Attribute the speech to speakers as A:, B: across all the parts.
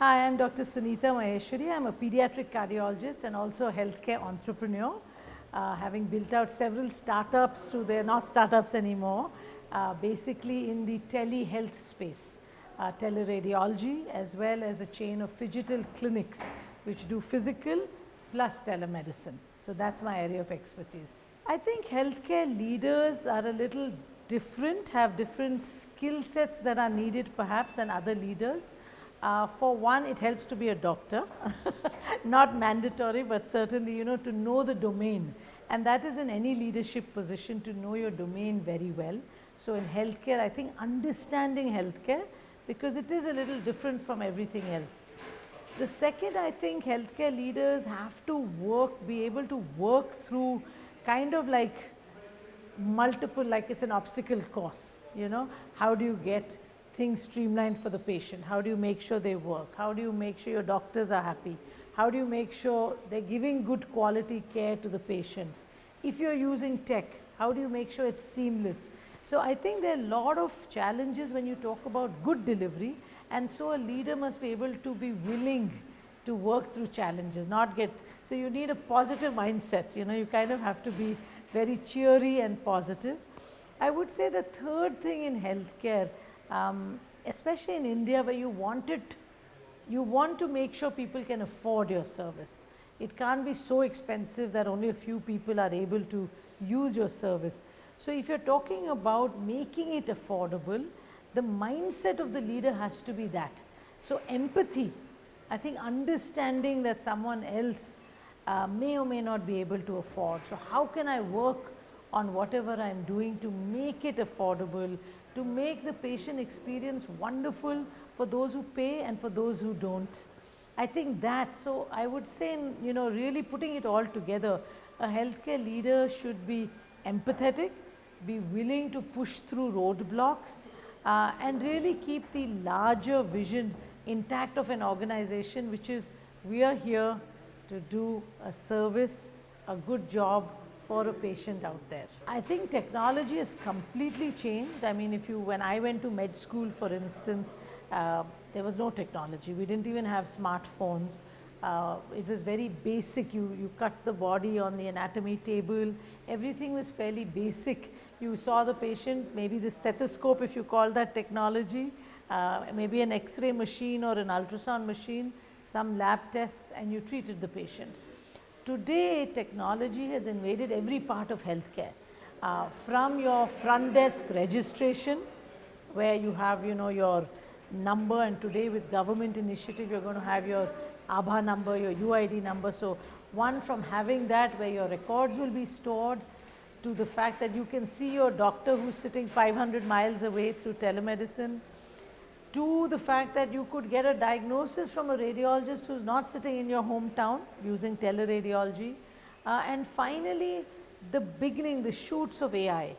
A: Hi, I'm Dr. Sunita Maheshwari. I'm a pediatric cardiologist and also a healthcare entrepreneur, having built out several startups to they're not startups anymore, basically in the telehealth space, teleradiology, as well as a chain of phygital clinics which do physical plus telemedicine. So that's my area of expertise. I think healthcare leaders are a little different, have different skill sets that are needed perhaps than other leaders. For one, it helps to be a doctor, not mandatory, but certainly, to know the domain. And that is in any leadership position, to know your domain very well. So in healthcare, I think understanding healthcare, because it is a little different from everything else. The second, I think healthcare leaders have to be able to work through kind of like multiple, like it's an obstacle course, how do you get things streamlined for the patient? How do you make sure they work? How do you make sure your doctors are happy? How do you make sure they're giving good quality care to the patients? If you're using tech, how do you make sure it's seamless? So I think there are a lot of challenges when you talk about good delivery, and so a leader must be able to be willing to work through challenges, so you need a positive mindset, you kind of have to be very cheery and positive. I would say the third thing in healthcare, especially in India, where you want to make sure people can afford your service. It can't be so expensive that only a few people are able to use your service. So if you're talking about making it affordable, the mindset of the leader has to be that. So empathy, I think understanding that someone else may or may not be able to afford. So how can I work on whatever I'm doing to make it affordable, to make the patient experience wonderful for those who pay and for those who don't. I think that, so I would say, really putting it all together, a healthcare leader should be empathetic, be willing to push through roadblocks, and really keep the larger vision intact of an organization, which is we are here to do a service, a good job for a patient out there. I think technology has completely changed. I mean, when I went to med school, for instance, there was no technology. We didn't even have smartphones. It was very basic. You cut the body on the anatomy table. Everything was fairly basic. You saw the patient, maybe the stethoscope, if you call that technology, maybe an X-ray machine or an ultrasound machine, some lab tests, and you treated the patient. Today, technology has invaded every part of healthcare, from your front desk registration, where you have, your number, and today with government initiative, you're going to have your Aadhaar number, your UID number. So from having that, where your records will be stored, to the fact that you can see your doctor who's sitting 500 miles away through telemedicine, to the fact that you could get a diagnosis from a radiologist who's not sitting in your hometown using teleradiology, and finally the beginning, the shoots of AI,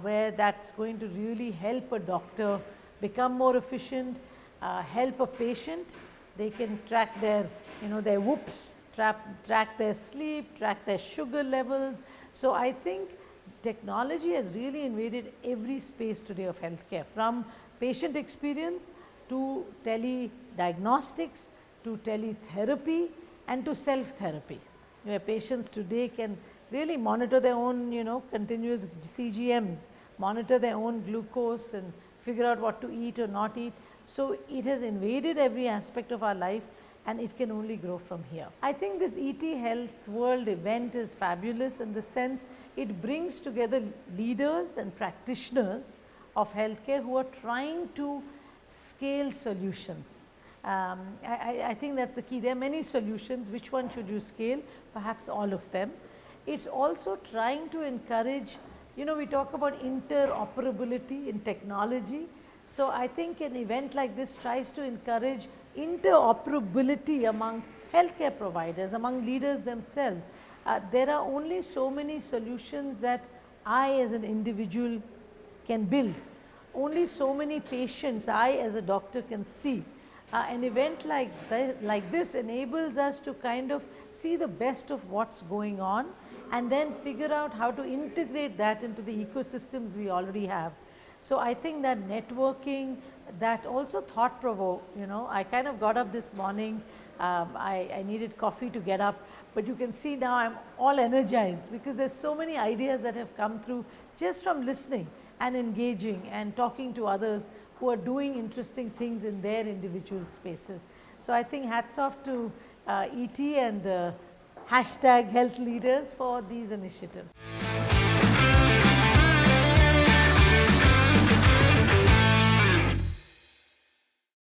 A: where that's going to really help a doctor become more efficient, help a patient. They can track their, their whoops, track their sleep, track their sugar levels. So I think technology has really invaded every space today of healthcare, from patient experience to tele-diagnostics, to teletherapy, and to self-therapy, where patients today can really monitor their own, continuous CGMs, monitor their own glucose and figure out what to eat or not eat. So it has invaded every aspect of our life, and it can only grow from here. I think this ET Health World event is fabulous in the sense it brings together leaders and practitioners of healthcare who are trying to scale solutions. I think that's the key. There are many solutions. Which one should you scale? Perhaps all of them. It's also trying to encourage, we talk about interoperability in technology. So I think an event like this tries to encourage interoperability among healthcare providers, among leaders themselves. There are only so many solutions that I as an individual can build. Only so many patients I as a doctor can see. An event like this enables us to kind of see the best of what's going on, and then figure out how to integrate that into the ecosystems we already have. So I think that networking, that also thought provoke. You know, I kind of got up this morning, I needed coffee to get up, but you can see now I'm all energized because there's so many ideas that have come through just from listening and engaging and talking to others who are doing interesting things in their individual spaces. So I think hats off to ET and hashtag health leaders for these initiatives.